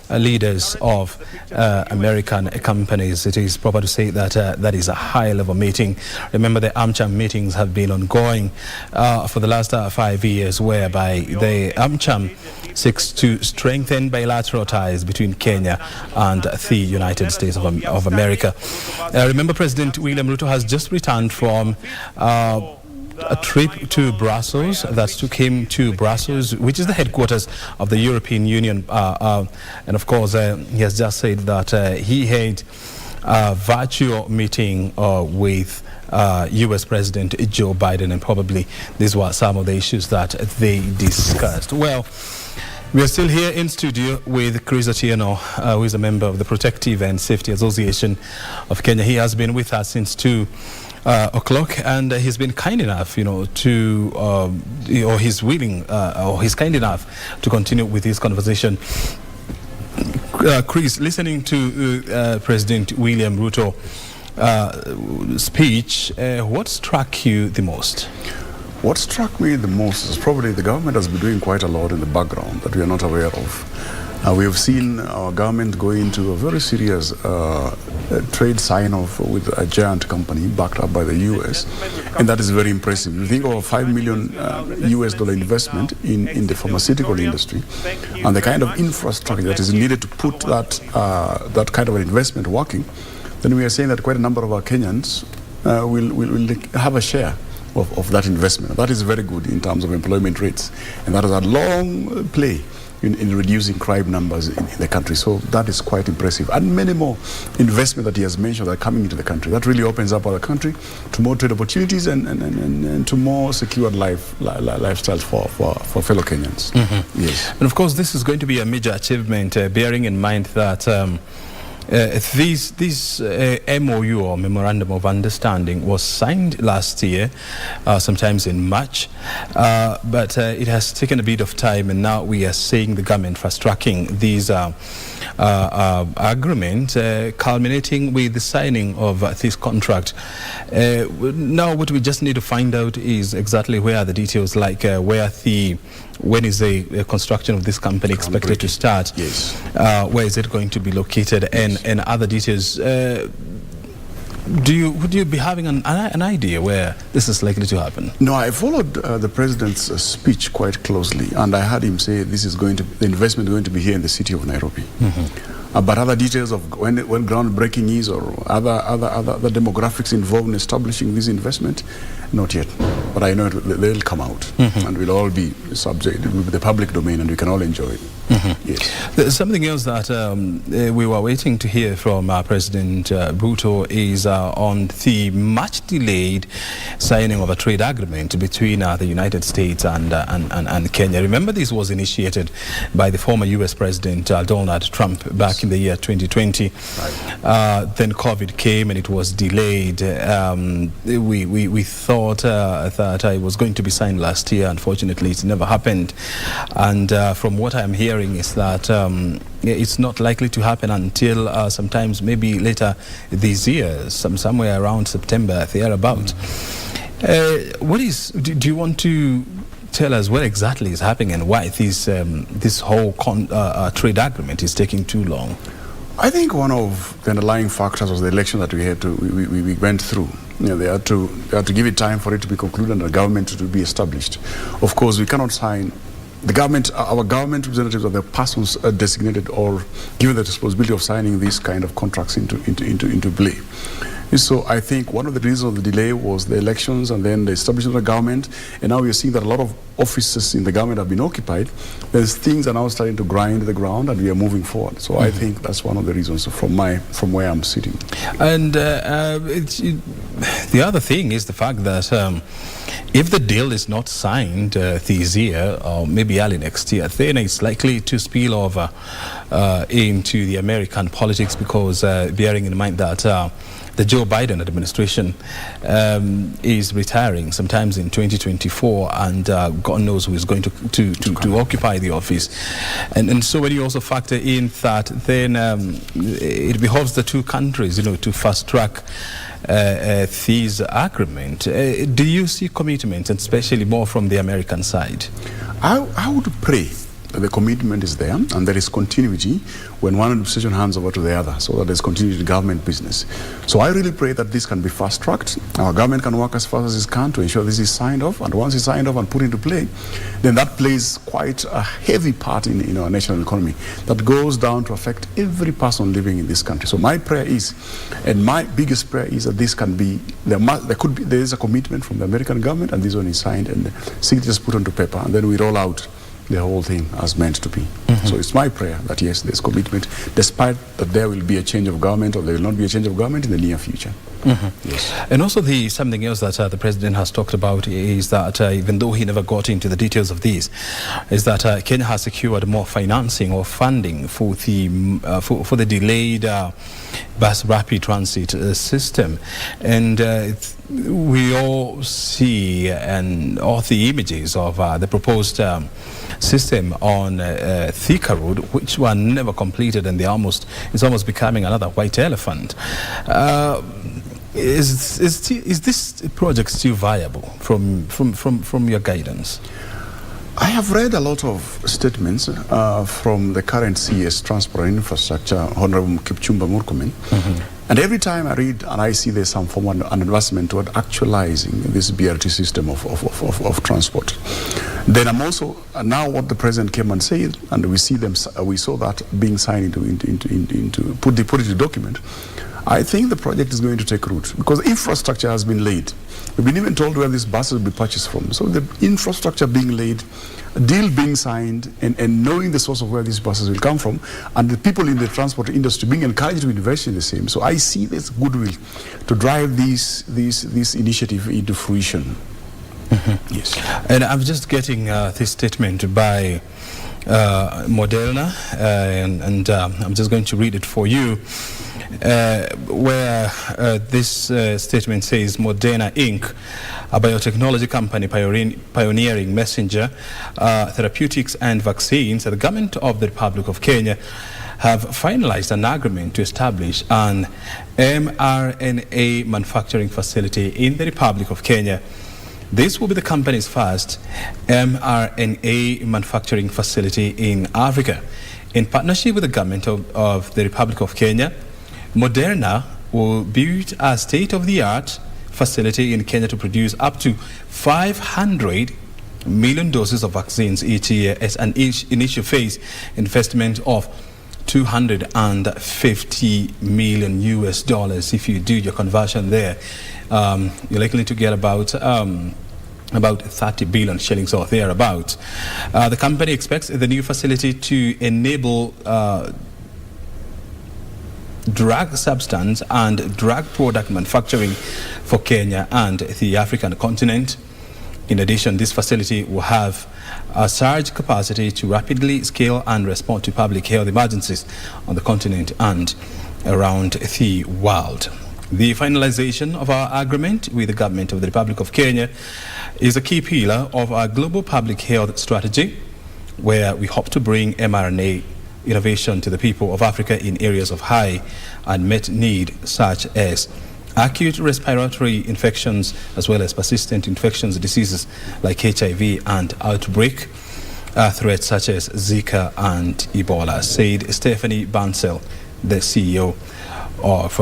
leaders of American companies. It is proper to say that that is a high-level meeting. Remember, the AMCHAM meetings have been ongoing for the last 5 years, whereby the AMCHAM seeks to strengthen bilateral ties between Kenya and the United States of America. Remember, President William Ruto has just returned from a trip to Brussels that took him to Brussels, which is the headquarters of the European Union. And of course, he has just said that he had a virtual meeting with US President Joe Biden, and probably these were some of the issues that they discussed. Well, we are still here in studio with Chris Otieno, who is a member of the Protective and Safety Association of Kenya. He has been with us since 2 o'clock, and he's been kind enough, to, or he's willing, or he's kind enough to continue with this conversation. Chris, listening to President William Ruto speech, what struck you the most? What struck me the most is probably the government has been doing quite a lot in the background that we are not aware of. We have seen our government go into a very serious trade sign-off with a giant company backed up by the US, and that is very impressive. You think of a $5 million US investment in the pharmaceutical industry, and the kind of infrastructure that is needed to put that kind of an investment working, then we are saying that quite a number of our Kenyans will have a share of that investment. That is very good in terms of employment rates, and that is a long play in reducing crime numbers in the country. So that is quite impressive. And many more investment that he has mentioned are coming into the country. That really opens up our country to more trade opportunities and to more secured lifestyles for fellow Kenyans. Mm-hmm. Yes. And of course, this is going to be a major achievement, bearing in mind that this MOU, or Memorandum of Understanding, was signed last year, sometimes in March, but it has taken a bit of time, and now we are seeing the government fast-tracking these agreement, culminating with the signing of this contract. Now what we just need to find out is exactly where are the details, like when is the construction of this company expected to start? Yes. Where is it going to be located? Yes. And other details. Would you be having an idea where this is likely to happen? No, I followed the president's speech quite closely, and I heard him say the investment is going to be here in the city of Nairobi. Mm-hmm. But other details of when groundbreaking is, or other demographics involved in establishing this investment, not yet. But I know they'll come out, mm-hmm. and we'll all be subject to the public domain, and we can all enjoy it. Mm-hmm. Yes. There's something else that we were waiting to hear from President Ruto is on the much delayed signing of a trade agreement between the United States and Kenya. Remember, this was initiated by the former US President Donald Trump back in the year 2020. Right. Then COVID came and it was delayed. We thought that it was going to be signed last year. Unfortunately, it never happened. And from what I'm hearing is that it's not likely to happen until sometimes maybe later this year, somewhere around September, thereabout. Do you want to tell us what exactly is happening and why this whole trade agreement is taking too long? I think one of the underlying factors was the election that we went through. They had to give it time for it to be concluded and the government to be established. Of course, we cannot sign. Our government representatives are the persons designated or given the responsibility of signing these kind of contracts into play. So I think one of the reasons of the delay was the elections and then the establishment of the government. And now we're seeing that a lot of offices in the government have been occupied. Things are now starting to grind the ground and we are moving forward. So I think that's one of the reasons from where I'm sitting. And the other thing is the fact that if the deal is not signed this year or maybe early next year, then it's likely to spill over into the American politics, because bearing in mind that the Joe Biden administration is retiring sometimes in 2024, and God knows who is going to occupy the office. And so when you also factor in that, then it behoves the two countries, to fast track this agreement. Do you see commitment, and especially more from the American side? I would pray that the commitment is there and there is continuity when one administration hands over to the other, so that there's continuity in government business. So I really pray that this can be fast-tracked. Our government can work as fast as it can to ensure this is signed off, and once it's signed off and put into play, then that plays quite a heavy part in our national economy that goes down to affect every person living in this country. So my prayer is, and my biggest prayer is, that this can be, there is a commitment from the American government, and this one is signed and signatures put onto paper, and then we roll out the whole thing as meant to be. So it's my prayer that yes, there's commitment, despite that there will be a change of government, or there will not be a change of government in the near future. Yes. And also something else that the president has talked about is that even though he never got into the details of these, is that Kenya has secured more financing or funding for the delayed bus rapid transit system. And we all see all the images of the proposed system on Thika Road, which were never completed, and it's almost becoming another white elephant. Is this project still viable from your guidance? I have read a lot of statements from the current CS Transport and Infrastructure, Honorable Kipchumba Murkomen. And every time I read and I see there's some form of an investment toward actualizing this BRT system of transport, then I'm also, now what the president came and said, and we saw that being signed into put into document, I think the project is going to take root, because infrastructure has been laid. We've been even told where these buses will be purchased from. So the infrastructure being laid, a deal being signed, and knowing the source of where these buses will come from, and the people in the transport industry being encouraged to invest in the same. So I see this goodwill to drive this initiative into fruition. Yes. And I'm just getting this statement by Moderna, and I'm just going to read it for you. Where this statement says, Moderna Inc., a biotechnology company pioneering messenger therapeutics and vaccines, the government of the Republic of Kenya have finalized an agreement to establish an mRNA manufacturing facility in the Republic of Kenya. This will be the company's first mRNA manufacturing facility in Africa. In partnership with the government of the Republic of Kenya, Moderna will build a state-of-the-art facility in Kenya to produce up to 500 million doses of vaccines each year as an initial phase investment of $250 million US. If you do your conversion there, you're likely to get about 30 billion shillings or thereabout. The company expects the new facility to enable drug substance and drug product manufacturing for Kenya and the African continent. In addition, this facility will have a surge capacity to rapidly scale and respond to public health emergencies on the continent and around the world. The finalization of our agreement with the government of the Republic of Kenya is a key pillar of our global public health strategy, where we hope to bring mRNA innovation to the people of Africa in areas of high unmet need, such as acute respiratory infections, as well as persistent infections diseases like HIV and outbreak threats such as Zika and Ebola, said Stephanie Bansell, the CEO of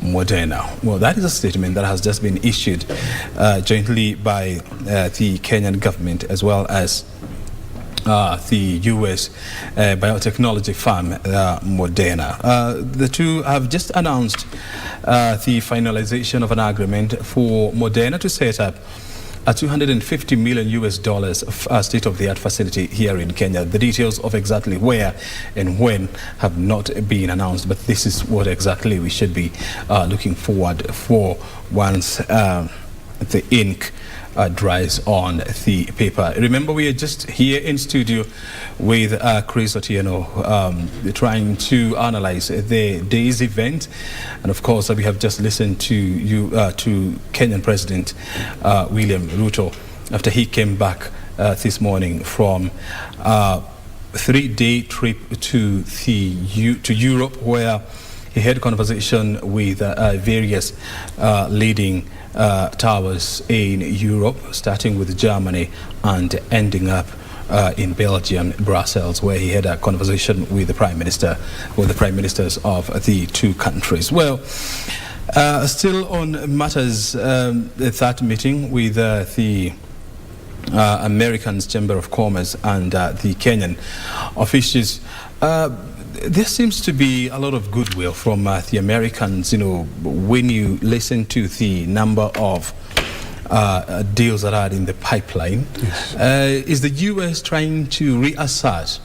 Moderna. Well, that is a statement that has just been issued jointly by the Kenyan government as well as the U.S. biotechnology firm Moderna. The two have just announced the finalization of an agreement for Moderna to set up a $250 million state-of-the-art facility here in Kenya. The details of exactly where and when have not been announced, but this is what exactly we should be looking forward for once the ink dries on the paper. Remember, we are just here in studio with Chris Otieno, trying to analyze the day's event, and of course we have just listened to Kenyan President William Ruto after he came back this morning from a 3-day trip to Europe, where he had conversation with various leading towers in Europe, starting with Germany and ending up in Belgium, Brussels, where he had a conversation with the Prime Minister, with the Prime Ministers of the two countries. Well, still on matters, that meeting with the Americans Chamber of Commerce and the Kenyan officials, there seems to be a lot of goodwill from the Americans. You know, when you listen to the number of deals that are in the pipeline, yes. Is the U.S. trying to reassert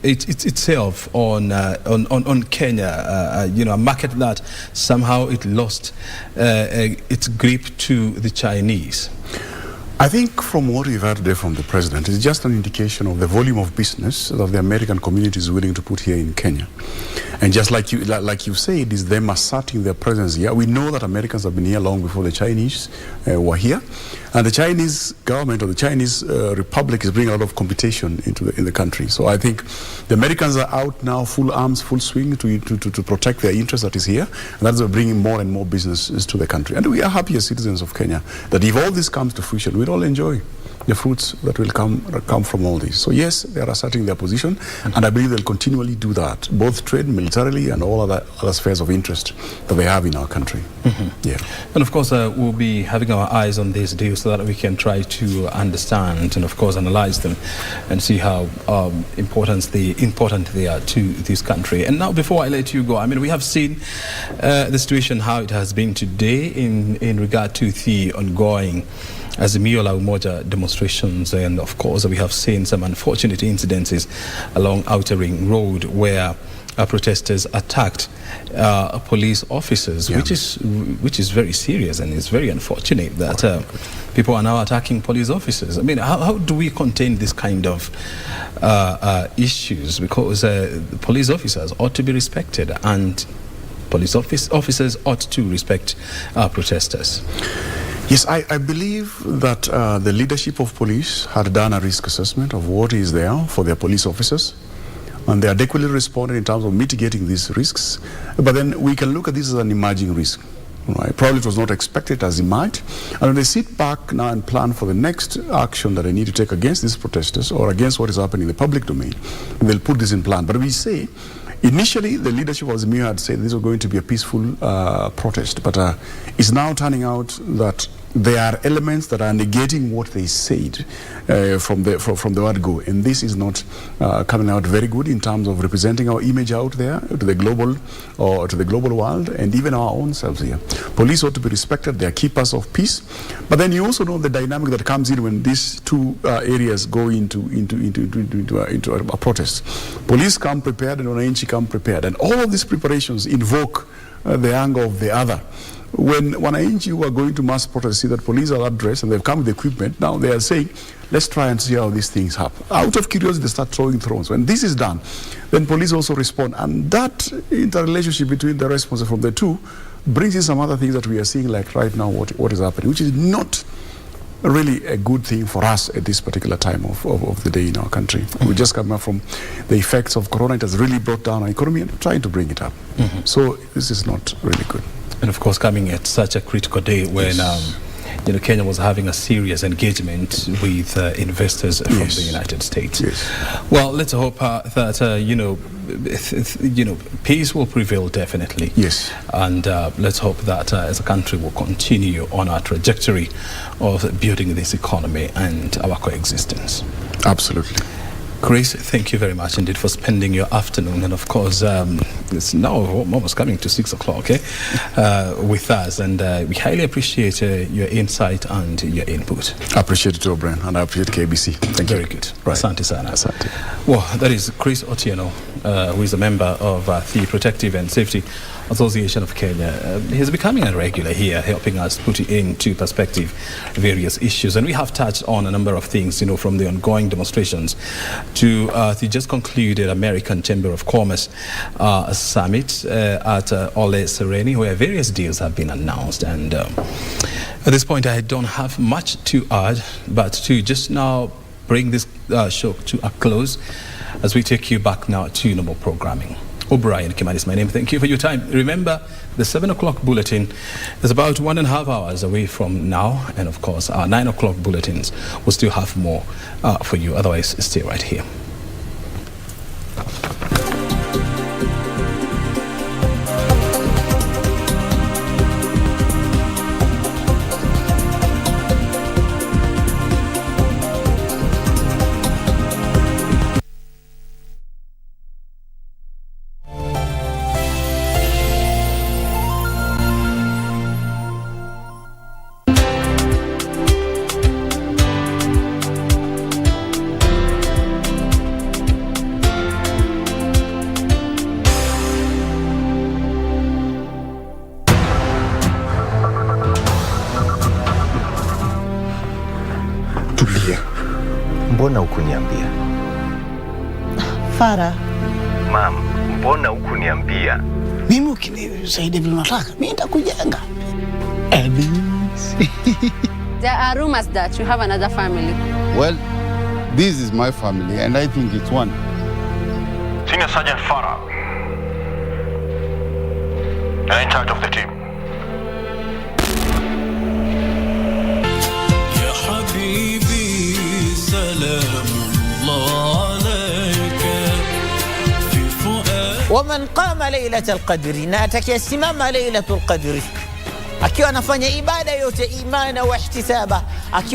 itself on Kenya, you know, a market that somehow it lost its grip to the Chinese? I think from what we've heard today from the president, it's just an indication of the volume of business that the American community is willing to put here in Kenya. And just like you said, is them asserting their presence here. We know that Americans have been here long before the Chinese were here. And the Chinese government or the Chinese Republic is bringing a lot of competition in the country. So I think the Americans are out now, full arms, full swing to protect their interest that is here. And that's bringing more and more businesses to the country. And we are happy as citizens of Kenya that if all this comes to fruition, we'll all enjoy the fruits that will come from all this. So yes, they are asserting their position, and I believe they'll continually do that, both trade, militarily, and all other spheres of interest that they have in our country. Yeah. And of course, we'll be having our eyes on these deals so that we can try to understand and of course analyze them and see how important they are to this country. And now, before I let you go, I mean, we have seen the situation, how it has been today in regard to the ongoing Azimio la Umoja demonstrations, and of course we have seen some unfortunate incidences along Outer Ring Road where protesters attacked police officers, yeah. which is very serious, and it's very unfortunate that people are now attacking police officers. I mean, how do we contain this kind of issues? Because the police officers ought to be respected, and police officers ought to respect protesters. Yes, I believe that the leadership of police had done a risk assessment of what is there for their police officers, and they adequately responded in terms of mitigating these risks. But then we can look at this as an emerging risk. Right? Probably it was not expected as it might. And when they sit back now and plan for the next action that they need to take against these protesters or against what is happening in the public domain, they'll put this in plan. But we say, initially, the leadership of Azimio had said this was going to be a peaceful protest, but it's now turning out that there are elements that are negating what they said from the word go, and this is not coming out very good in terms of representing our image out there to the global world and even our own selves here. Police ought to be respected; they are keepers of peace. But then you also know the dynamic that comes in when these two areas go into a protest. Police come prepared, and wananchi come prepared, and all of these preparations invoke the anger of the other. When wananchi who are going to mass protest see that police are that dressed and they've come with equipment, now they are saying, let's try and see how these things happen. Out of curiosity, they start throwing thrones. When this is done, then police also respond. And that interrelationship between the responses from the two brings in some other things that we are seeing, like right now, what is happening, which is not really a good thing for us at this particular time of the day in our country. We just come up from the effects of Corona. It has really brought down our economy and trying to bring it up. So this is not really good. And of course, coming at such a critical day when Kenya was having a serious engagement with investors from the United States. Well, let's hope that peace will prevail definitely. And let's hope that as a country will continue on our trajectory of building this economy and our coexistence. Absolutely. Chris, thank you very much indeed for spending your afternoon, and of course it's now almost coming to 6 o'clock with us, and we highly appreciate your insight and your input. I appreciate it, O'Brien, and I appreciate KBC. Thank you. Very good. Asante sana. Asante. Well, that is Chris Otieno, who is a member of the Protective and Safety Association of Kenya. He's becoming a regular here, helping us put into perspective various issues. And we have touched on a number of things, from the ongoing demonstrations to the just concluded American Chamber of Commerce summit at Ole Sereni, where various deals have been announced. And at this point, I don't have much to add, but to just now bring this show to a close as we take you back now to normal programming. O'Brien Kimani is my name. Thank you for your time. Remember, the 7 o'clock bulletin is about 1.5 hours away from now. And of course, our 9 o'clock bulletins will still have more for you. Otherwise, stay right here. Mbona hukuniambia? Farah. Mam, mbona hukuniambia? Mimi ukinisaidia vile unataka, mimi nitakujenga. There are rumors that you have another family. Well, this is my family and I think it's one. Senior Sergeant Farah, you're in charge of the team. ومن قام ليلة القدر ناتك يسمام ليلة القدر akiwa anafanya ibada yote imani na ihtisaba akiwa